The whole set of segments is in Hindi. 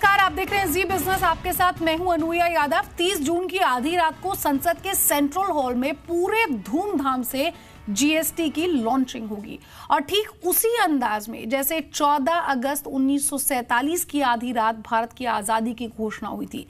नमस्कार, आप देख रहे हैं जी बिजनेस। आपके साथ मैं हूं अनुया यादव। 30 जून की आधी रात को संसद के सेंट्रल हॉल में पूरे धूमधाम से जीएसटी की लॉन्चिंग होगी और ठीक उसी अंदाज में जैसे 14 अगस्त 1947 की आधी रात भारत की आजादी की घोषणा हुई थी।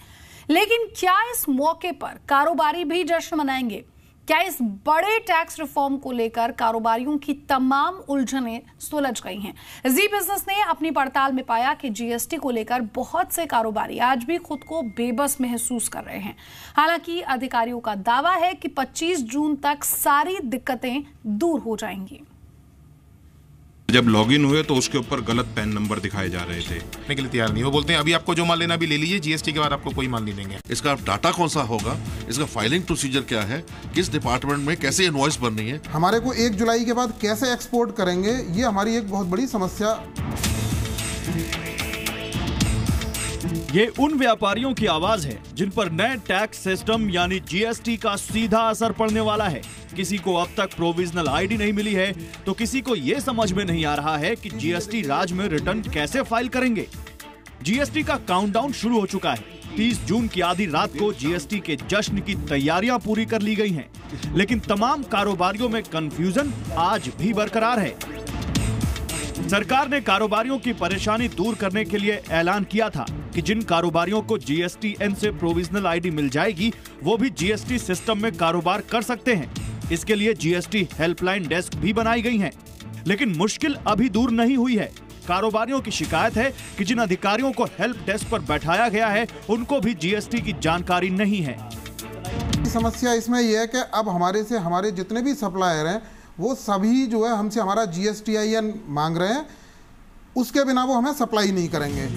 लेकिन क्या इस मौके पर कारोबारी भी जश्न मनाएंगे? क्या इस बड़े टैक्स रिफॉर्म को लेकर कारोबारियों की तमाम उलझनें सुलझ गई हैं? जी बिजनेस ने अपनी पड़ताल में पाया कि जीएसटी को लेकर बहुत से कारोबारी आज भी खुद को बेबस महसूस कर रहे हैं। हालांकि अधिकारियों का दावा है कि 25 जून तक सारी दिक्कतें दूर हो जाएंगी। जब लॉगिन हुए तो उसके ऊपर गलत पैन नंबर दिखाए जा रहे थे। के लिए तैयार नहीं। वो बोलते हैं अभी आपको जो माल लेना भी ले लीजिए, जीएसटी के बाद आपको कोई माल नहीं देंगे। इसका डाटा कौन सा होगा, इसका फाइलिंग प्रोसीजर क्या है, किस डिपार्टमेंट में कैसे इनवॉइस बननी है, हमारे को 1 जुलाई के बाद कैसे एक्सपोर्ट करेंगे, ये हमारी एक बहुत बड़ी समस्या। ये उन व्यापारियों की आवाज है जिन पर नए टैक्स सिस्टम यानी जीएसटी का सीधा असर पड़ने वाला है। किसी को अब तक प्रोविजनल आईडी नहीं मिली है तो किसी को ये समझ में नहीं आ रहा है कि जीएसटी राज में रिटर्न कैसे फाइल करेंगे। जीएसटी का काउंटडाउन शुरू हो चुका है। 30 जून की आधी रात को जीएसटी के जश्न की तैयारियां पूरी कर ली गई हैं, लेकिन तमाम कारोबारियों में कंफ्यूजन आज भी बरकरार है। सरकार ने कारोबारियों की परेशानी दूर करने के लिए ऐलान किया था कि जिन कारोबारियों को जीएसटीएन से प्रोविजनल आईडी मिल जाएगी वो भी जीएसटी सिस्टम में कारोबार कर सकते हैं। इसके लिए जीएसटी हेल्पलाइन डेस्क भी बनाई गई हैं। लेकिन मुश्किल अभी दूर नहीं हुई है। कारोबारियों की शिकायत है कि जिन अधिकारियों को हेल्प डेस्क पर बैठाया गया है उनको भी जीएसटी की जानकारी नहीं है। समस्या इसमें यह है कि अब हमारे जितने भी सप्लायर हैं वो सभी जो है हमसे हमारा जीएसटीआईएन मांग रहे हैं, उसके बिना वो हमें सप्लाई नहीं करेंगे।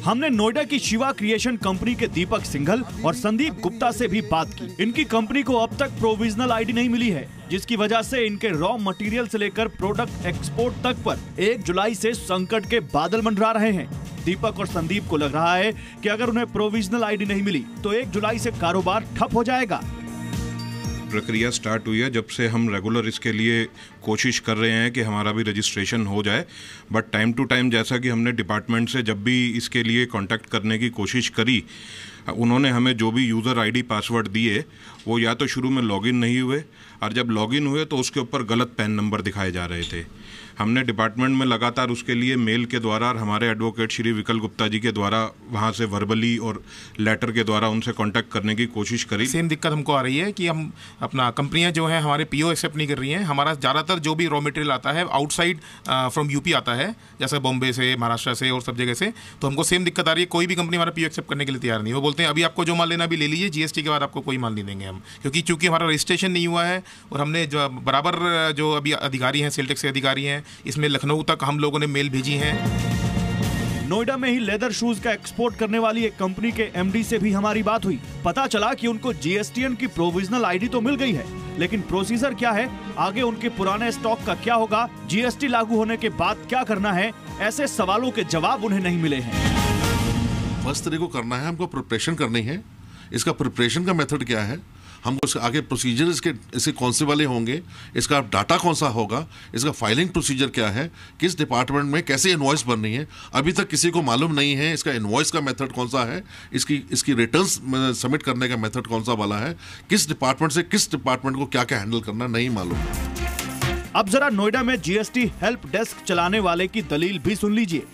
हमने नोएडा की शिवा क्रिएशन कंपनी के दीपक सिंघल और संदीप गुप्ता से भी बात की। इनकी कंपनी को अब तक प्रोविजनल आईडी नहीं मिली है, जिसकी वजह से इनके रॉ मटेरियल से लेकर प्रोडक्ट एक्सपोर्ट तक पर 1 जुलाई से संकट के बादल मंडरा रहे हैं। दीपक और संदीप को लग रहा है कि अगर उन्हें प्रोविजनल आईडी नहीं मिली तो 1 जुलाई से कारोबार ठप हो जाएगा। प्रक्रिया स्टार्ट हुई है जब से हम रेगुलर इसके लिए कोशिश कर रहे हैं कि हमारा भी रजिस्ट्रेशन हो जाए, बट टाइम टू टाइम जैसा कि हमने डिपार्टमेंट से जब भी इसके लिए कांटेक्ट करने की कोशिश करी, उन्होंने हमें जो भी यूज़र आईडी पासवर्ड दिए वो या तो शुरू में लॉगिन नहीं हुए और जब लॉगिन हुए तो उसके ऊपर गलत पैन नंबर दिखाए जा रहे थे। हमने डिपार्टमेंट में लगातार उसके लिए मेल के द्वारा और हमारे एडवोकेट श्री विकल गुप्ता जी के द्वारा वहाँ से वर्बली और लेटर के द्वारा उनसे कांटेक्ट करने की कोशिश करी। सेम दिक्कत हमको आ रही है कि हम अपना कंपनियां जो हैं हमारे पीओ एक्सेप्ट नहीं कर रही हैं। हमारा ज़्यादातर जो भी रॉ मटेरियल आता है आउटसाइड फ्रॉम यूपी आता है, जैसे बॉम्बे से, महाराष्ट्र से और सब जगह से। तो हमको सेम दिक्कत आ रही है, कोई भी कंपनी हमारा पीओ एक्सेप्ट करने के लिए तैयार नहीं। वो बोलते हैं अभी आपको जो माल लेना भी ले लीजिए, जीएसटी के बाद आपको कोई माल नहीं देंगे हम, क्योंकि चूंकि हमारा रजिस्ट्रेशन नहीं हुआ है और हमने जो बराबर जो अभी अधिकारी हैं, सेल टैक्स के अधिकारी हैं, इसमें लखनऊ तक हम लोगों ने मेल भेजी है। नोएडा में ही लेदर शूज का एक्सपोर्ट करने वाली एक कंपनी के एमडी से भी हमारी बात हुई। पता चला कि उनको जीएसटीएन की प्रोविजनल आईडी तो मिल गई है, लेकिन प्रोसीजर क्या है, आगे उनके पुराने स्टॉक का क्या होगा, जीएसटी लागू होने के बाद क्या करना है, ऐसे सवालों के जवाब उन्हें नहीं मिले हैं। फर्स्ट तरीके को करना है, हमको प्रिपरेशन करनी है। इसका प्रिपरेशन का मेथड क्या है, हमको इसके आगे प्रोसीजर इसके कौन से वाले होंगे, इसका डाटा कौन सा होगा, इसका फाइलिंग प्रोसीजर क्या है, किस डिपार्टमेंट में कैसे इनवॉइस बननी है, अभी तक किसी को मालूम नहीं है। इसका इनवॉइस का मेथड कौन सा है, इसकी रिटर्न्स सबमिट करने का मेथड कौन सा वाला है, किस डिपार्टमेंट से किस डिपार्टमेंट को क्या क्या हैंडल करना नहीं मालूम। अब जरा नोएडा में जीएसटी हेल्प डेस्क चलाने वाले की दलील भी सुन लीजिए।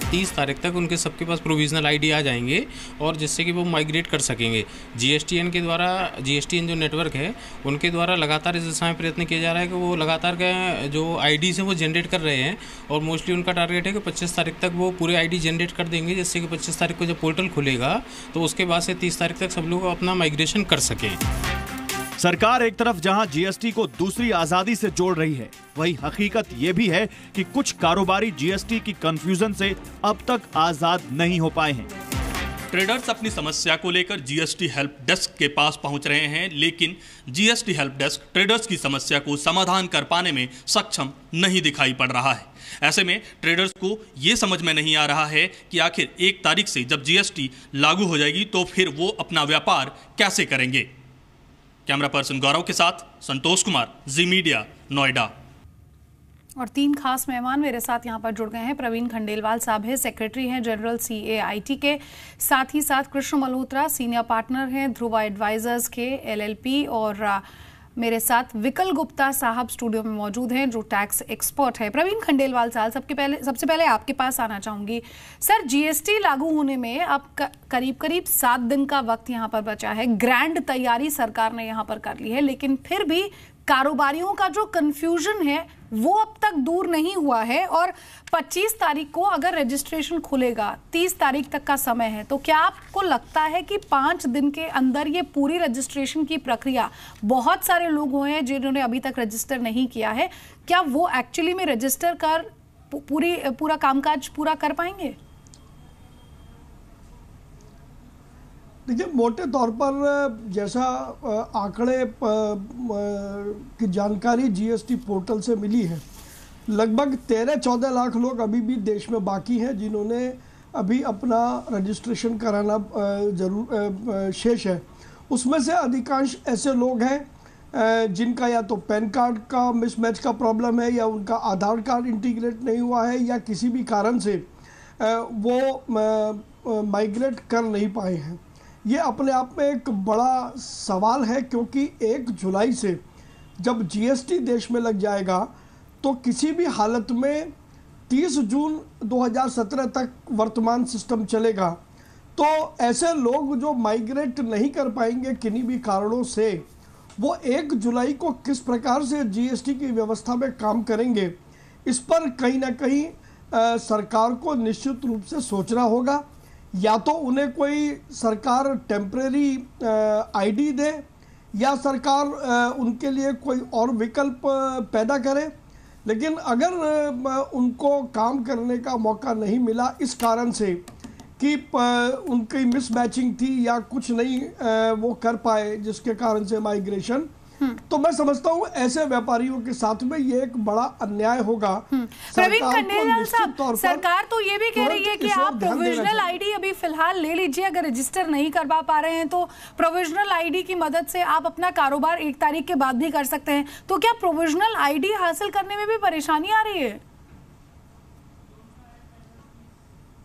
30 तारीख तक उनके सबके पास प्रोविजनल आईडी आ जाएंगे और जिससे कि वो माइग्रेट कर सकेंगे। जीएसटीएन के द्वारा, जीएसटीएन जो नेटवर्क है उनके द्वारा लगातार इस दिशा में प्रयत्न किया जा रहा है कि वो लगातार का जो आईडीज़ हैं वो जनरेट कर रहे हैं और मोस्टली उनका टारगेट है कि 25 तारीख तक वो पूरे आईडी जनरेट कर देंगे, जिससे कि 25 तारीख को जब पोर्टल खुलेगा तो उसके बाद से 30 तारीख तक सब लोग अपना माइग्रेशन कर सकें। सरकार एक तरफ जहां जीएसटी को दूसरी आजादी से जोड़ रही है, वही हकीकत ये भी है कि कुछ कारोबारी जीएसटी की कंफ्यूजन से अब तक आजाद नहीं हो पाए हैं। ट्रेडर्स अपनी समस्या को लेकर जीएसटी हेल्प डेस्क के पास पहुंच रहे हैं, लेकिन जीएसटी हेल्प डेस्क ट्रेडर्स की समस्या को समाधान कर पाने में सक्षम नहीं दिखाई पड़ रहा है। ऐसे में ट्रेडर्स को ये समझ में नहीं आ रहा है कि आखिर 1 तारीख से जब जीएसटी लागू हो जाएगी तो फिर वो अपना व्यापार कैसे करेंगे। कैमरा पर्सन गौरव के साथ संतोष कुमार, जी मीडिया, नोएडा। और 3 खास मेहमान मेरे साथ यहाँ पर जुड़ गए हैं। प्रवीण खंडेलवाल साहब हैं, सेक्रेटरी हैं जनरल CAIT के, साथ ही साथ कृष्ण मल्होत्रा सीनियर पार्टनर हैं ध्रुवा एडवाइजर्स के LLP, और मेरे साथ विकल गुप्ता साहब स्टूडियो में मौजूद हैं जो टैक्स एक्सपर्ट है। प्रवीण खंडेलवाल साहब, सबसे पहले आपके पास आना चाहूंगी। सर, GST लागू होने में अब करीब 7 दिन का वक्त यहाँ पर बचा है। ग्रैंड तैयारी सरकार ने यहाँ पर कर ली है, लेकिन फिर भी कारोबारियों का जो कंफ्यूजन है वो अब तक दूर नहीं हुआ है। और 25 तारीख को अगर रजिस्ट्रेशन खुलेगा, 30 तारीख तक का समय है, तो क्या आपको लगता है कि 5 दिन के अंदर ये पूरी रजिस्ट्रेशन की प्रक्रिया, बहुत सारे लोग हुए हैं जिन्होंने अभी तक रजिस्टर नहीं किया है, क्या वो एक्चुअली में रजिस्टर कर पूरा कामकाज पूरा कर पाएंगे? देखिए, मोटे तौर पर जैसा आंकड़े की जानकारी GST पोर्टल से मिली है, लगभग 13-14 लाख लोग अभी भी देश में बाकी हैं जिन्होंने अभी अपना रजिस्ट्रेशन कराना शेष है। उसमें से अधिकांश ऐसे लोग हैं जिनका या तो पैन कार्ड का मिसमैच का प्रॉब्लम है, या उनका आधार कार्ड इंटीग्रेट नहीं हुआ है, या किसी भी कारण से वो माइग्रेट कर नहीं पाए हैं। ये अपने आप में एक बड़ा सवाल है, क्योंकि 1 जुलाई से जब GST देश में लग जाएगा तो किसी भी हालत में 30 जून 2017 तक वर्तमान सिस्टम चलेगा। तो ऐसे लोग जो माइग्रेट नहीं कर पाएंगे किन्हीं भी कारणों से, वो 1 जुलाई को किस प्रकार से GST की व्यवस्था में काम करेंगे, इस पर कहीं ना कहीं सरकार को निश्चित रूप से सोचना होगा। या तो उन्हें कोई सरकार टेम्परेरी ID दे, या सरकार उनके लिए कोई और विकल्प पैदा करे। लेकिन अगर उनको काम करने का मौका नहीं मिला इस कारण से कि उनकी मिसमैचिंग थी या कुछ नहीं वो कर पाए जिसके कारण से माइग्रेशन, तो मैं समझता हूँ ऐसे व्यापारियों के साथ में ये एक बड़ा अन्याय होगा। प्रवीण खंडेलवाल साहब, सरकार तो ये भी कह रही है कि आप प्रोविजनल ID अभी फिलहाल ले लीजिए, अगर रजिस्टर नहीं करवा पा रहे हैं तो प्रोविजनल ID की मदद से आप अपना कारोबार 1 तारीख के बाद भी कर सकते हैं। तो क्या प्रोविजनल ID हासिल करने में भी परेशानी आ रही है?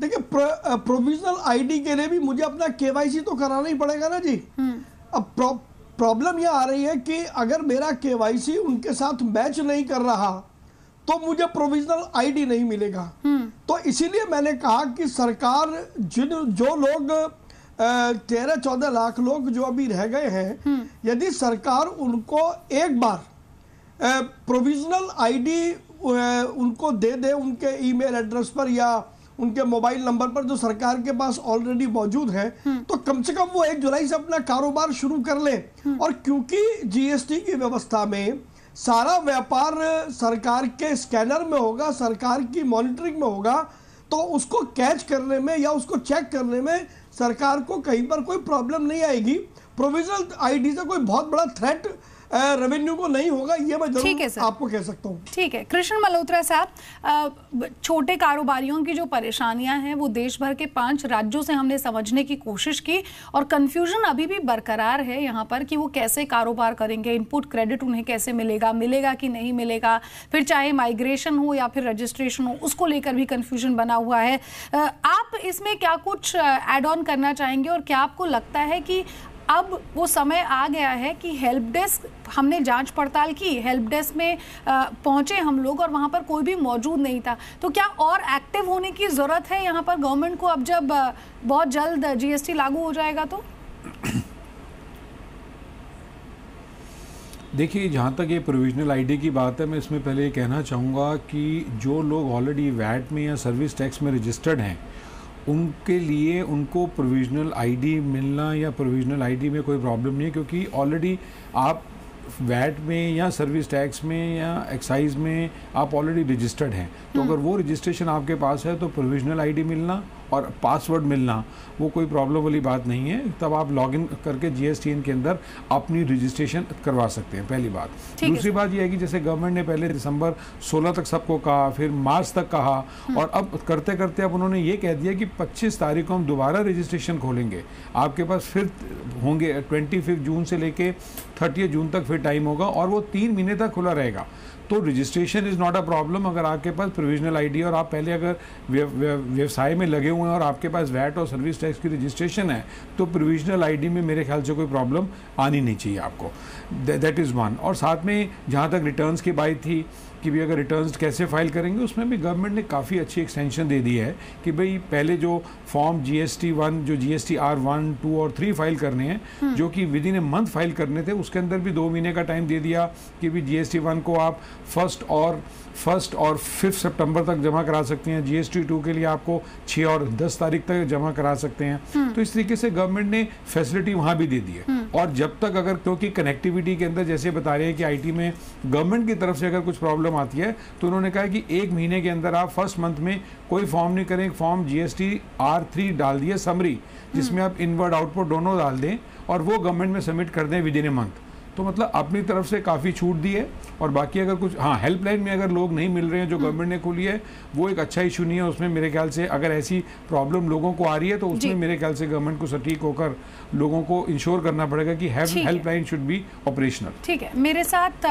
देखिए, प्रोविजनल ID के लिए भी मुझे अपना KYC तो कराना ही पड़ेगा ना जी। अब प्रॉब्लम यह आ रही है कि अगर मेरा KYC उनके साथ मैच नहीं कर रहा तो मुझे प्रोविजनल ID नहीं मिलेगा। तो इसीलिए मैंने कहा कि सरकार जो लोग 13-14 लाख लोग जो अभी रह गए हैं, यदि सरकार उनको एक बार प्रोविजनल ID उनको दे दे उनके ईमेल एड्रेस पर या उनके मोबाइल नंबर पर जो सरकार के पास ऑलरेडी मौजूद है, तो कम से कम वो 1 जुलाई से अपना कारोबार शुरू कर ले। और क्योंकि GST की व्यवस्था में सारा व्यापार सरकार के स्कैनर में होगा, सरकार की मॉनिटरिंग में होगा, तो उसको कैच करने में या उसको चेक करने में सरकार को कहीं पर कोई प्रॉब्लम नहीं आएगी। प्रोविजनल ID से कोई बहुत बड़ा थ्रेट रेवेन्यू को नहीं होगा, ये मैं जरूर आपको कह सकता हूँ। ठीक है। कृष्ण मल्होत्रा साहब, छोटे कारोबारियों की जो परेशानियां हैं वो देश भर के 5 राज्यों से हमने समझने की कोशिश की, और कंफ्यूजन अभी भी बरकरार है यहाँ पर कि वो कैसे कारोबार करेंगे, इनपुट क्रेडिट उन्हें कैसे मिलेगा कि नहीं मिलेगा, फिर चाहे माइग्रेशन हो या फिर रजिस्ट्रेशन हो, उसको लेकर भी कंफ्यूजन बना हुआ है। आप इसमें क्या कुछ एड ऑन करना चाहेंगे, और क्या आपको लगता है कि अब वो समय आ गया है कि हेल्प डेस्क, हमने जांच पड़ताल की, हेल्प डेस्क में पहुंचे हम लोग और वहां पर कोई भी मौजूद नहीं था, तो क्या और एक्टिव होने की जरूरत है यहाँ पर गवर्नमेंट को, अब जब बहुत जल्द GST लागू हो जाएगा तो? देखिए, जहाँ तक ये प्रोविजनल ID की बात है, मैं इसमें पहले ये कहना चाहूँगा कि जो लोग ऑलरेडी वैट में या सर्विस टैक्स में रजिस्टर्ड हैं, उनके लिए उनको प्रोविजनल ID मिलना या प्रोविजनल ID में कोई प्रॉब्लम नहीं है, क्योंकि ऑलरेडी आप वैट में या सर्विस टैक्स में या एक्साइज में आप ऑलरेडी रजिस्टर्ड हैं। तो अगर वो रजिस्ट्रेशन आपके पास है तो प्रोविजनल ID मिलना और पासवर्ड मिलना वो कोई प्रॉब्लम वाली बात नहीं है। तब आप लॉगिन करके GSTN के अंदर अपनी रजिस्ट्रेशन करवा सकते हैं, पहली बात। दूसरी बात यह है कि जैसे गवर्नमेंट ने पहले दिसंबर 16 तक सबको कहा, फिर मार्च तक कहा, और अब करते करते अब उन्होंने ये कह दिया कि 25 तारीख को हम दोबारा रजिस्ट्रेशन खोलेंगे। आपके पास फिर होंगे 25 जून से लेके 30 जून तक फिर टाइम होगा, और वो 3 महीने तक खुला रहेगा। तो registration is not a problem. अगर आपके पास प्रोविजनल आईडी और आप पहले अगर व्यवसाय में लगे हुए हैं और आपके पास वैट और सर्विस टैक्स की रजिस्ट्रेशन है, तो प्रोविजनल आईडी में मेरे ख्याल से कोई प्रॉब्लम आनी नहीं चाहिए आपको। That is one. और साथ में जहाँ तक रिटर्न्स की बात थी कि भी अगर रिटर्न्स कैसे फाइल करेंगे, उसमें भी गवर्नमेंट ने काफ़ी अच्छी एक्सटेंशन दे दी है कि भाई पहले जो फॉर्म GST-1 जो GST-R 1, 2 और 3 फाइल करने हैं, जो कि with in a month file करने थे, उसके अंदर भी 2 महीने का टाइम दे दिया कि भी GST-1 को आप 1 और 5 सितंबर तक जमा करा सकते हैं, GST-2 के लिए आपको 6 और 10 तारीख तक जमा करा सकते हैं। तो इस तरीके से गवर्नमेंट ने फैसिलिटी वहाँ भी दे दी है। और जब तक अगर क्योंकि कनेक्टिविटी के अंदर जैसे बता रहे हैं कि IT में गवर्नमेंट की तरफ से अगर कुछ प्रॉब्लम आती है, तो उन्होंने कहा कि 1 महीने के अंदर आप फर्स्ट मंथ में कोई फॉर्म नहीं करें, फॉर्म GST-R 3 डाल दिए समरी, जिसमें आप इनवर्ड आउटपुट दोनों डाल दें और वो गवर्नमेंट में सबमिट कर दें विद इन ए मंथ। तो मतलब अपनी तरफ से काफ़ी छूट दी है। और बाकी अगर कुछ हेल्पलाइन में अगर लोग नहीं मिल रहे हैं जो गवर्नमेंट ने खोली है, वो एक अच्छा इशू नहीं है। उसमें मेरे ख्याल से अगर ऐसी प्रॉब्लम लोगों को आ रही है, तो उसमें मेरे ख्याल से गवर्नमेंट को सटीक होकर लोगों को इंश्योर करना पड़ेगा कि हेल्पलाइन शुड बी ऑपरेशनल। ठीक है, मेरे साथ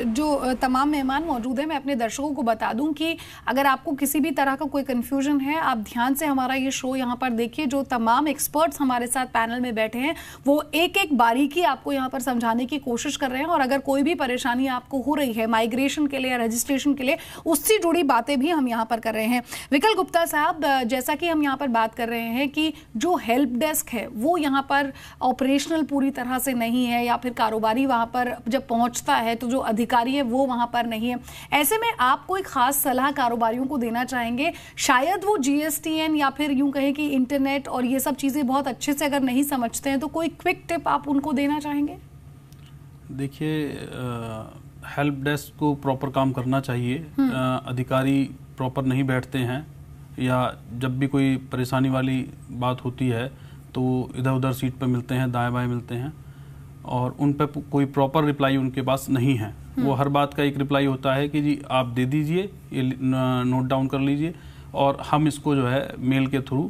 जो तमाम मेहमान मौजूद हैं, मैं अपने दर्शकों को बता दूं कि अगर आपको किसी भी तरह का कोई कंफ्यूजन है, आप ध्यान से हमारा ये शो यहाँ पर देखिए। जो तमाम एक्सपर्ट्स हमारे साथ पैनल में बैठे हैं, वो एक एक बारीकी आपको यहाँ पर समझाने की कोशिश कर रहे हैं। और अगर कोई भी परेशानी आपको हो रही है माइग्रेशन के लिए, रजिस्ट्रेशन के लिए, उससे जुड़ी बातें भी हम यहाँ पर कर रहे हैं। विकल गुप्ता साहब, जैसा कि हम यहाँ पर बात कर रहे हैं कि जो हेल्प डेस्क है वो यहाँ पर ऑपरेशनल पूरी तरह से नहीं है, या फिर कारोबारी वहाँ पर जब पहुँचता है तो जो अधिकारी है वो वहाँ पर नहीं है, ऐसे में आप कोई खास सलाह कारोबारियों को देना चाहेंगे? शायद वो GSTN या फिर यूँ कहें कि इंटरनेट और ये सब चीज़ें बहुत अच्छे से अगर नहीं समझते हैं, तो कोई क्विक टिप आप उनको देना चाहेंगे? देखिए, हेल्प डेस्क को प्रॉपर काम करना चाहिए। अधिकारी प्रॉपर नहीं बैठते हैं, या जब भी कोई परेशानी वाली बात होती है तो इधर उधर सीट पर मिलते हैं, दाएं बाएं मिलते हैं, और उन पर कोई प्रॉपर रिप्लाई उनके पास नहीं है। वो हर बात का एक रिप्लाई होता है कि जी आप दे दीजिए, ये नोट डाउन कर लीजिए, और हम इसको जो है मेल के थ्रू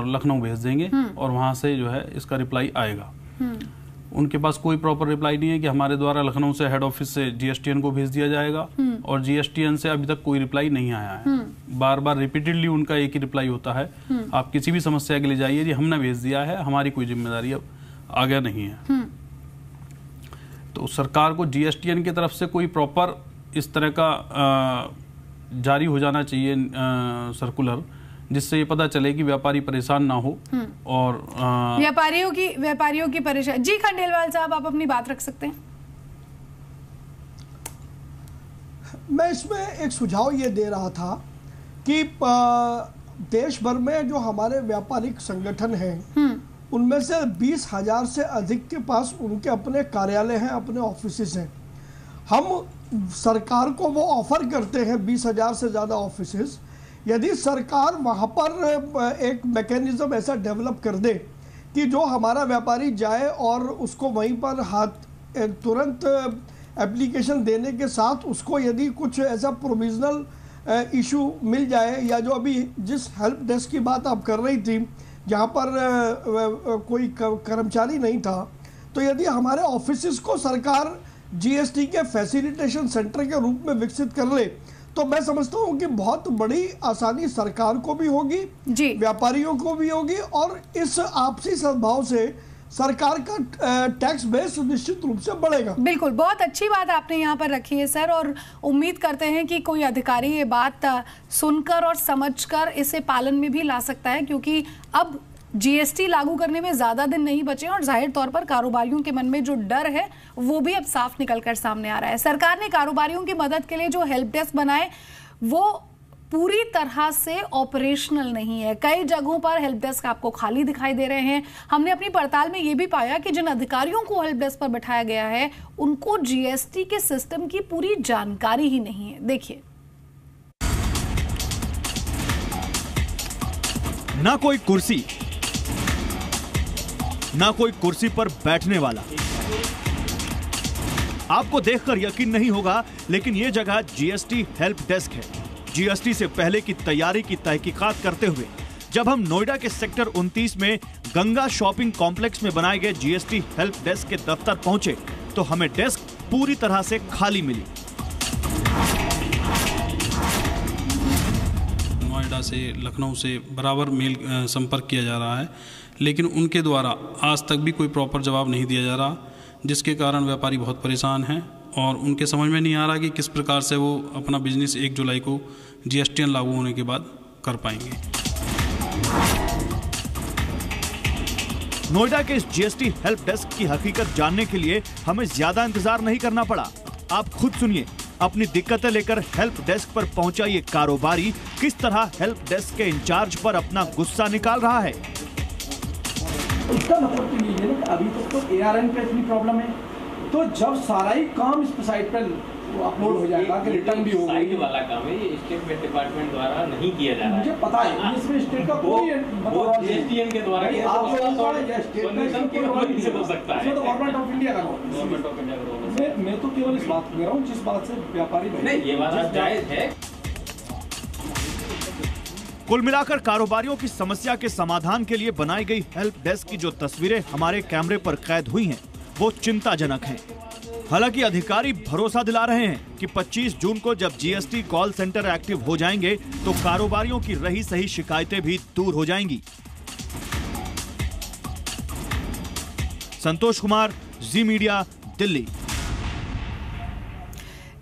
लखनऊ भेज देंगे, और वहाँ से जो है इसका रिप्लाई आएगा। उनके पास कोई प्रॉपर रिप्लाई नहीं है कि हमारे द्वारा लखनऊ से हेड ऑफिस से GSTN को भेज दिया जाएगा, और GSTN से अभी तक कोई रिप्लाई नहीं आया है। बार बार रिपीटेडली उनका एक ही रिप्लाई होता है, आप किसी भी समस्या के लिए जाइए जी, हमने भेज दिया है, हमारी कोई जिम्मेदारी अब आगे नहीं है। तो सरकार को GSTN की तरफ से कोई प्रॉपर इस तरह का जारी हो जाना चाहिए सर्कुलर, जिससे ये पता चले कि व्यापारी परेशान ना हो। और व्यापारियों की परेशानी। जी खंडेलवाल साहब, आप अपनी बात रख सकते हैं। मैं इसमें एक सुझाव ये दे रहा था कि देश भर में जो हमारे व्यापारिक संगठन हैं, उनमें से 20,000 से अधिक के पास उनके अपने कार्यालय हैं, अपने ऑफिसेज हैं। हम सरकार को वो ऑफर करते हैं 20,000 से ज़्यादा ऑफिसेज। यदि सरकार वहाँ पर एक मैकेनिज्म ऐसा डेवलप कर दे कि जो हमारा व्यापारी जाए और उसको वहीं पर तुरंत एप्लीकेशन देने के साथ उसको यदि कुछ ऐसा प्रोविजनल इशू मिल जाए, या जो अभी जिस हेल्प डेस्क की बात आप कर रही थी जहाँ पर कोई कर्मचारी नहीं था, तो यदि हमारे ऑफिसेस को सरकार GST के फैसिलिटेशन सेंटर के रूप में विकसित कर ले, तो मैं समझता हूँ कि बहुत बड़ी आसानी सरकार को भी होगी, व्यापारियों को भी होगी, और इस आपसी सद्भाव से सरकार का टैक्स बेस निश्चित रूप से बढ़ेगा। बिल्कुल, बहुत अच्छी बात आपने यहाँ पर रखी है सर, और उम्मीद करते हैं कि कोई अधिकारी ये बात सुनकर और समझकर इसे पालन में भी ला सकता है, क्योंकि अब GST लागू करने में ज्यादा दिन नहीं बचे, और जाहिर तौर पर कारोबारियों के मन में जो डर है वो भी अब साफ निकलकर सामने आ रहा है। सरकार ने कारोबारियों की मदद के लिए जो हेल्प डेस्क बनाए वो पूरी तरह से ऑपरेशनल नहीं है। कई जगहों पर हेल्प डेस्क आपको खाली दिखाई दे रहे हैं। हमने अपनी पड़ताल में ये भी पाया कि जिन अधिकारियों को हेल्प डेस्क पर बैठाया गया है उनको GST के सिस्टम की पूरी जानकारी ही नहीं है। देखिए, ना कोई कुर्सी, ना कोई कुर्सी पर बैठने वाला। आपको देखकर यकीन नहीं होगा, लेकिन यह जगह GST हेल्प डेस्क है। GST से पहले की तैयारी की तहकीकात करते हुए जब हम नोएडा के सेक्टर 29 में गंगा शॉपिंग कॉम्प्लेक्स में बनाए गए GST हेल्प डेस्क के दफ्तर पहुंचे, तो हमें डेस्क पूरी तरह से खाली मिली। नोएडा से, लखनऊ से बराबर मेल संपर्क किया जा रहा है, लेकिन उनके द्वारा आज तक भी कोई प्रॉपर जवाब नहीं दिया जा रहा, जिसके कारण व्यापारी बहुत परेशान हैं और उनके समझ में नहीं आ रहा कि किस प्रकार से वो अपना बिजनेस 1 जुलाई को GSTN लागू होने के बाद कर पाएंगे। नोएडा के इस GST हेल्प डेस्क की हकीकत जानने के लिए हमें ज्यादा इंतजार नहीं करना पड़ा। आप खुद सुनिए, अपनी दिक्कतें लेकर हेल्प डेस्क पर पहुंचा ये कारोबारी किस तरह हेल्प डेस्क के इंचार्ज पर अपना गुस्सा निकाल रहा है। इसका मतलब तो ये है ना, अभी तक तो ARN पे इतनी प्रॉब्लम है, तो जब सारा ही काम इस साइट पर अपलोड हो जाएगा कि रिटर्न भी होगा, साइट वाला काम है, ये स्टेट डिपार्टमेंट द्वारा नहीं किया जा रहा है। मुझे पता है इसमें स्टेट का कोई GSTN के द्वारा आप लोगों का स्टेट से हो सकता है, तो गवर्नमेंट ऑफ इंडिया का। मैं तो केवल इस बात कह रहा हूँ जिस बात से व्यापारी नहीं, ये बात जायज है। कुल मिलाकर कारोबारियों की समस्या के समाधान के लिए बनाई गई हेल्प डेस्क की जो तस्वीरें हमारे कैमरे पर कैद हुई हैं, वो चिंताजनक हैं। हालांकि अधिकारी भरोसा दिला रहे हैं कि 25 जून को जब GST कॉल सेंटर एक्टिव हो जाएंगे तो कारोबारियों की रही सही शिकायतें भी दूर हो जाएंगी। संतोष कुमार, जी मीडिया, दिल्ली।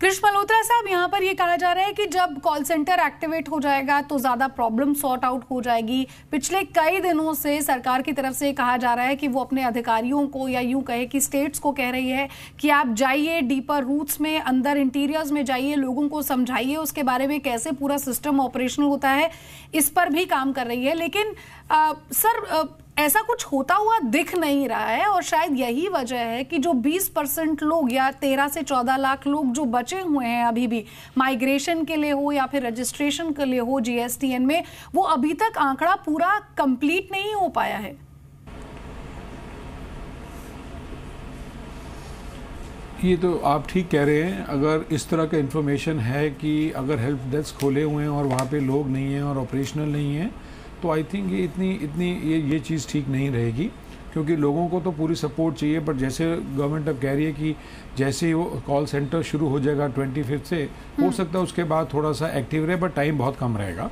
कृष्ण मल्होत्रा साहब, यहाँ पर ये कहा जा रहा है कि जब कॉल सेंटर एक्टिवेट हो जाएगा तो ज्यादा प्रॉब्लम सॉर्ट आउट हो जाएगी। पिछले कई दिनों से सरकार की तरफ से कहा जा रहा है कि वो अपने अधिकारियों को, या यूं कहे कि स्टेट्स को कह रही है कि आप जाइए डीपर रूट्स में, अंदर इंटीरियर्स में जाइए, लोगों को समझाइए उसके बारे में कैसे पूरा सिस्टम ऑपरेशनल होता है, इस पर भी काम कर रही है। लेकिन सर, ऐसा कुछ होता हुआ दिख नहीं रहा है और शायद यही वजह है कि जो 20% लोग या 13 से 14 लाख लोग जो बचे हुए हैं अभी भी माइग्रेशन के लिए हो या फिर रजिस्ट्रेशन के लिए हो GSTN में, वो अभी तक आंकड़ा पूरा कंप्लीट नहीं हो पाया है। ये तो आप ठीक कह रहे हैं। अगर इस तरह का इन्फॉर्मेशन है कि अगर हेल्प डेस्क खोले हुए हैं और वहाँ पे लोग नहीं हैं और ऑपरेशनल नहीं है, तो आई थिंक ये इतनी ये चीज़ ठीक नहीं रहेगी, क्योंकि लोगों को तो पूरी सपोर्ट चाहिए। बट जैसे गवर्नमेंट अब कह रही है कि जैसे ही वो कॉल सेंटर शुरू हो जाएगा 25 से, हो सकता है उसके बाद थोड़ा सा एक्टिव रहे, बट टाइम बहुत कम रहेगा।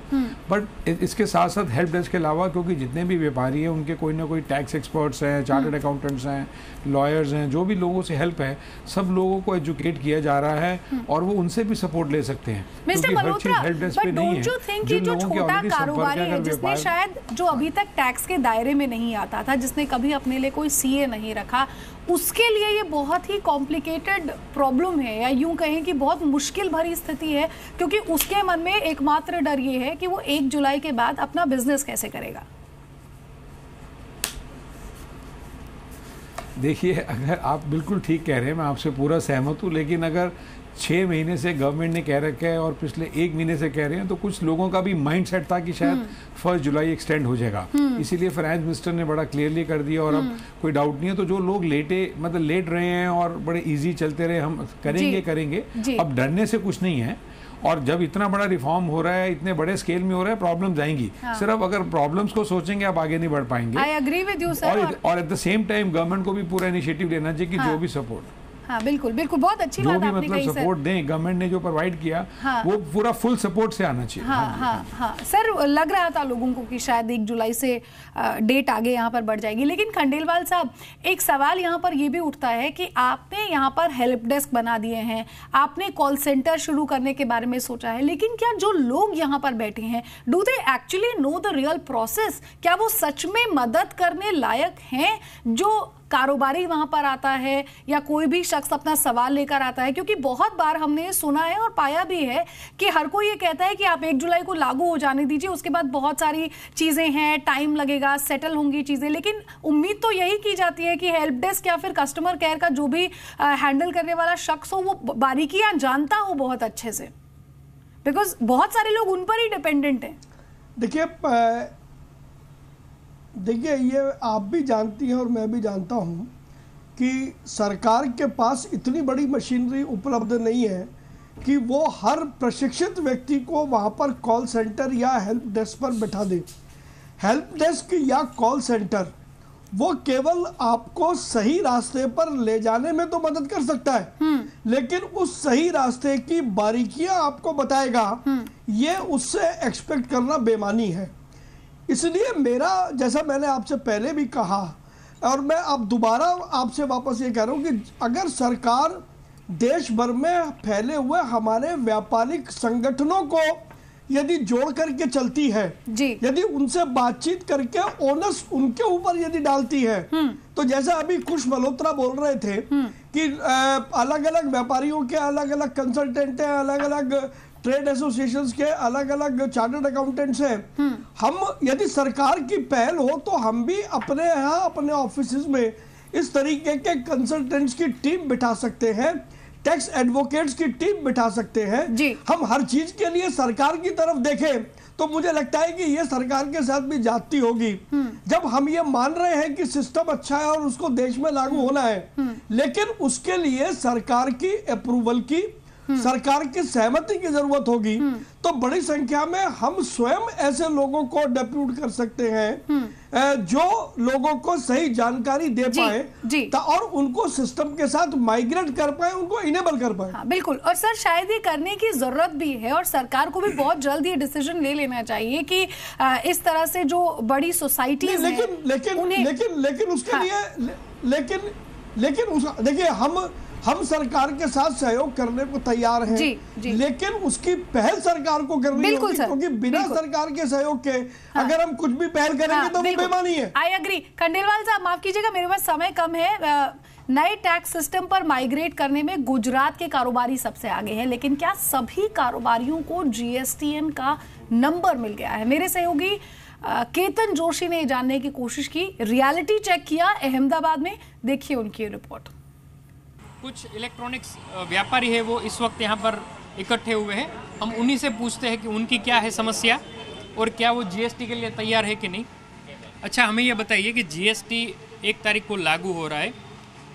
बट इसके साथ साथ हेल्प डेस्क के अलावा, क्योंकि जितने भी व्यापारी हैं उनके कोई ना कोई टैक्स एक्सपर्ट्स हैं, चार्टर्ड अकाउंटेंट्स हैं, लॉयर्स हैं, जो भी लोगों से हेल्प है, सब लोगों को एजुकेट किया जा रहा है और वो उनसे भी सपोर्ट ले सकते हैं। Mister Malhotra, but don't you think कि जो छोटा कारोबारी है जिसने शायद जो अभी तक टैक्स के दायरे में नहीं आता था, जिसने कभी अपने लिए कोई CA नहीं रखा, उसके लिए ये बहुत ही कॉम्प्लिकेटेड प्रॉब्लम है, या यूं कहें कि बहुत मुश्किल भरी स्थिति है, क्योंकि उसके मन में एकमात्र डर ये है कि वो 1 जुलाई के बाद अपना बिजनेस कैसे करेगा। देखिए, अगर आप बिल्कुल ठीक कह रहे हैं, मैं आपसे पूरा सहमत हूँ, लेकिन अगर 6 महीने से गवर्नमेंट ने कह रखा है और पिछले 1 महीने से कह रहे हैं, तो कुछ लोगों का भी माइंड सेट था कि शायद 1 जुलाई एक्सटेंड हो जाएगा। इसीलिए फाइनेंस मिनिस्टर ने बड़ा क्लियरली कर दिया और अब कोई डाउट नहीं है। तो जो लोग लेट रहे हैं और बड़े इजी चलते रहे, हम करेंगे, अब डरने से कुछ नहीं है। और जब इतना बड़ा रिफॉर्म हो रहा है, इतने बड़े स्केल में हो रहा है, प्रॉब्लम्स आएंगी। सिर्फ अगर प्रॉब्लम्स को सोचेंगे आप आगे नहीं बढ़ पाएंगे। I agree with you sir. और at the same time government को भी पूरा इनिशिएटिव लेना चाहिए कि जो भी सपोर्ट, हाँ बिल्कुल बिल्कुल, बहुत अच्छी बात आपने कही सर। सपोर्ट दें, गवर्नमेंट ने जो प्रोवाइड किया वो पूरा फुल सपोर्ट से आना चाहिए। हाँ सर, लग रहा था लोगों को कि शायद 1 जुलाई से डेट आगे यहाँ पर बढ़ जाएगी। लेकिन खंडेलवाल साहब, एक सवाल यहाँ पर ये भी उठता है कि आपने यहाँ पर हेल्प डेस्क बना दिए हैं, आपने कॉल सेंटर शुरू करने के बारे में सोचा है, लेकिन क्या जो लोग यहाँ पर बैठे हैं, do they actually know the real process? क्या वो सच में मदद करने लायक हैं? जो कारोबारी वहां पर आता है या कोई भी शख्स अपना सवाल लेकर आता है, क्योंकि बहुत बार हमने सुना है और पाया भी है कि हर कोई ये कहता है कि आप 1 जुलाई को लागू हो जाने दीजिए, उसके बाद बहुत सारी चीजें हैं, टाइम लगेगा, सेटल होंगी चीजें। लेकिन उम्मीद तो यही की जाती है कि हेल्प डेस्क या फिर कस्टमर केयर का जो भी हैंडल करने वाला शख्स हो, वो बारीकियां जानता हो बहुत अच्छे से, बिकॉज बहुत सारे लोग उन पर ही डिपेंडेंट हैं। देखिए, ये आप भी जानती हैं और मैं भी जानता हूँ कि सरकार के पास इतनी बड़ी मशीनरी उपलब्ध नहीं है कि वो हर प्रशिक्षित व्यक्ति को वहाँ पर कॉल सेंटर या हेल्प डेस्क पर बैठा दे। हेल्प डेस्क या कॉल सेंटर वो केवल आपको सही रास्ते पर ले जाने में तो मदद कर सकता है, लेकिन उस सही रास्ते की बारीकियां आपको बताएगा, ये उससे एक्सपेक्ट करना बेमानी है। इसलिए मेरा, जैसा मैंने आपसे पहले भी कहा और मैं अब दोबारा आपसे वापस ये कह रहा हूँ कि अगर सरकार देश भर में फैले हुए हमारे व्यापारिक संगठनों को यदि जोड़ करके चलती है जी, यदि उनसे बातचीत करके ओनस उनके ऊपर यदि डालती है, तो जैसा अभी कुश मल्होत्रा बोल रहे थे कि अलग अलग व्यापारियों के अलग अलग कंसल्टेंट हैं, अलग अलग ट्रेड एसोसिएशंस के अलग अलग चार्टर्ड अकाउंटेंट्स हैं, हम यदि सरकार की पहल हो तो हम भी अपने यहाँ अपने ऑफिस में इस तरीके के कंसल्टेंट्स की टीम बिठा सकते हैं, टैक्स एडवोकेट्स की टीम बिठा सकते हैं जी। हम हर चीज के लिए सरकार की तरफ देखें तो मुझे लगता है कि ये सरकार के साथ भी जाती होगी। जब हम ये मान रहे हैं कि सिस्टम अच्छा है और उसको देश में लागू होना है, लेकिन उसके लिए सरकार की अप्रूवल की, सरकार की सहमति की जरूरत होगी, तो बड़ी संख्या में हम स्वयं ऐसे लोगों को डेप्यूट कर सकते हैं जो लोगों को सही जानकारी दे पाए और उनको सिस्टम के साथ माइग्रेट कर पाए, उनको इनेबल कर पाए। हाँ, बिल्कुल। और सर शायद ये करने की जरूरत भी है और सरकार को भी बहुत जल्द ये डिसीजन ले लेना चाहिए कि इस तरह से जो बड़ी सोसाइटीज हैं, लेकिन उसके लिए देखिए हम सरकार के साथ सहयोग करने को तैयार हैं, लेकिन उसकी पहल सरकार को करनी होगी, क्योंकि बिना सरकार के सहयोग के अगर हम कुछ भी पहल करेंगे तो वो बेमानी है। I agree. खंडेलवाल साहब माफ कीजिएगा, मेरे पास समय कम है। नए टैक्स सिस्टम पर माइग्रेट करने में गुजरात के कारोबारी सबसे आगे है, लेकिन क्या सभी कारोबारियों को जीएसटीएन का नंबर मिल गया है? मेरे सहयोगी केतन जोशी ने जानने की कोशिश की, रियलिटी चेक किया अहमदाबाद में, देखिए उनकी रिपोर्ट। कुछ इलेक्ट्रॉनिक्स व्यापारी है वो इस वक्त यहाँ पर इकट्ठे हुए हैं। हम उन्हीं से पूछते हैं कि उनकी क्या है समस्या और क्या वो जीएसटी के लिए तैयार है कि नहीं। अच्छा, हमें ये बताइए कि जीएसटी 1 तारीख को लागू हो रहा है,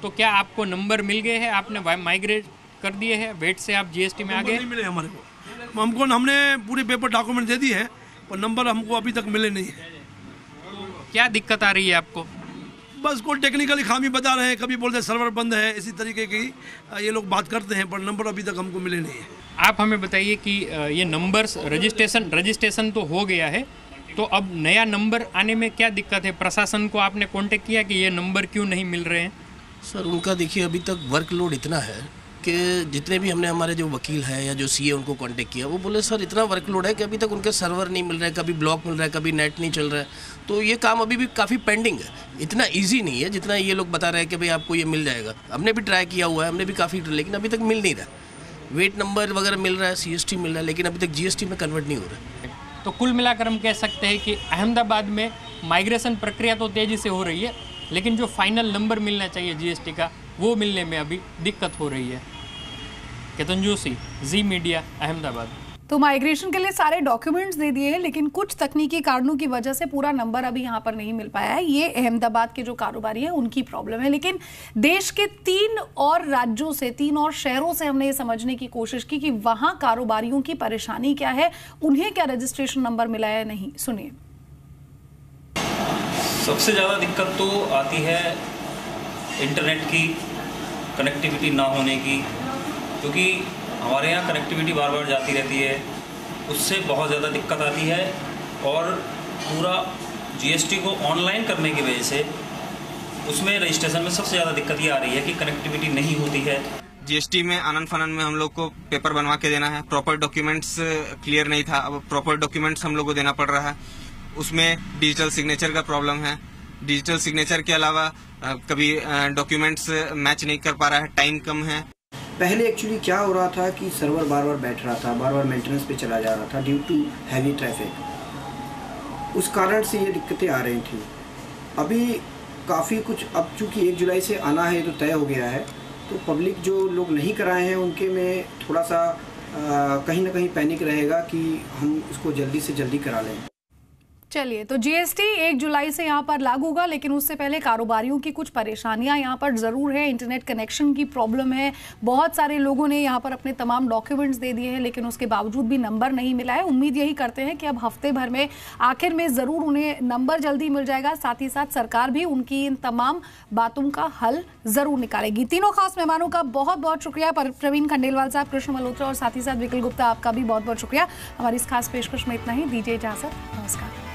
तो क्या आपको नंबर मिल गए हैं? आपने माइग्रेट कर दिए हैं वेट से, आप जीएसटी में आ गए? नहीं मिले हमारे को, हमने पूरे पेपर डॉक्यूमेंट दे दिए हैं पर नंबर हमको अभी तक मिले नहीं है। क्या दिक्कत आ रही है आपको? बस कोई टेक्निकली खामी बता रहे हैं, कभी बोलते हैं सर्वर बंद है, इसी तरीके की ये लोग बात करते हैं, पर नंबर अभी तक हमको मिले नहीं है। आप हमें बताइए कि ये नंबर्स रजिस्ट्रेशन तो हो गया है, तो अब नया नंबर आने में क्या दिक्कत है? प्रशासन को आपने कांटेक्ट किया कि ये नंबर क्यों नहीं मिल रहे हैं? सर उनका देखिए अभी तक वर्कलोड इतना है कि जितने भी हमने हमारे जो वकील है या जो सीए उनको कांटेक्ट किया, वो बोले सर इतना वर्कलोड है कि अभी तक उनके सर्वर नहीं मिल रहे, कभी ब्लॉक मिल रहा है, कभी नेट नहीं चल रहा है, तो ये काम अभी भी काफ़ी पेंडिंग है। इतना इजी नहीं है जितना ये लोग बता रहे हैं कि भाई आपको ये मिल जाएगा। हमने भी ट्राई किया हुआ है, हमने भी काफ़ी, लेकिन अभी तक मिल नहीं रहा। वेट नंबर वगैरह मिल रहा है, सीएसटी मिल रहा है, लेकिन अभी तक जीएसटी में कन्वर्ट नहीं हो रहा है। तो कुल मिलाकर हम कह सकते हैं कि अहमदाबाद में माइग्रेशन प्रक्रिया तो तेज़ी से हो रही है, लेकिन जो फाइनल नंबर मिलना चाहिए जीएसटी का, वो मिलने में अभी दिक्कत हो रही है। केतन जोशी, जी मीडिया, अहमदाबाद। तो माइग्रेशन के लिए सारे डॉक्यूमेंट्स दे दिए हैं, लेकिन कुछ तकनीकी कारणों की वजह से पूरा नंबर अभी यहाँ पर नहीं मिल पाया है। ये अहमदाबाद के जो कारोबारी हैं उनकी प्रॉब्लम है, लेकिन देश के 3 और राज्यों से, 3 और शहरों से हमने ये समझने की कोशिश की कि वहाँ कारोबारियों की परेशानी क्या है, उन्हें क्या रजिस्ट्रेशन नंबर मिला है नहीं। सुनिए। सबसे ज़्यादा दिक्कत तो आती है इंटरनेट की कनेक्टिविटी ना होने की, क्योंकि हमारे यहाँ कनेक्टिविटी बार बार जाती रहती है, उससे बहुत ज़्यादा दिक्कत आती है। और पूरा जीएसटी को ऑनलाइन करने की वजह से उसमें रजिस्ट्रेशन में सबसे ज़्यादा दिक्कत ये आ रही है कि कनेक्टिविटी नहीं होती है। जीएसटी में आनन फानन में हम लोग को पेपर बनवा के देना है, प्रॉपर डॉक्यूमेंट्स क्लियर नहीं था, अब प्रॉपर डॉक्यूमेंट्स हम लोग को देना पड़ रहा है। उसमें डिजिटल सिग्नेचर का प्रॉब्लम है। डिजिटल सिग्नेचर के अलावा कभी डॉक्यूमेंट्स मैच नहीं कर पा रहा है, टाइम कम है। पहले एक्चुअली क्या हो रहा था कि सर्वर बार बार बैठ रहा था, बार बार मेंटेनेंस पे चला जा रहा था ड्यू टू हैवी ट्रैफिक, उस कारण से ये दिक्कतें आ रही थी। अभी काफ़ी कुछ, अब चूँकि 1 जुलाई से आना है तो तय हो गया है, तो पब्लिक जो लोग नहीं कराए हैं उनके में थोड़ा सा कहीं ना कहीं पैनिक रहेगा कि हम इसको जल्दी से जल्दी करा लें। चलिए, तो जीएसटी 1 जुलाई से यहाँ पर लागू होगा, लेकिन उससे पहले कारोबारियों की कुछ परेशानियां यहाँ पर जरूर है। इंटरनेट कनेक्शन की प्रॉब्लम है। बहुत सारे लोगों ने यहाँ पर अपने तमाम डॉक्यूमेंट्स दे दिए हैं, लेकिन उसके बावजूद भी नंबर नहीं मिला है। उम्मीद यही करते हैं कि अब हफ्ते भर में आखिर में जरूर उन्हें नंबर जल्दी मिल जाएगा। साथ ही साथ सरकार भी उनकी इन तमाम बातों का हल जरूर निकालेगी। तीनों खास मेहमानों का बहुत बहुत शुक्रिया। प्रवीण खंडेलवाल साहब, कृष्ण मल्होत्रा और साथ ही साथ विकल गुप्ता, आपका भी बहुत बहुत शुक्रिया। हमारी इस खास पेशकश में इतना ही। दीजिए इजाजत, नमस्कार।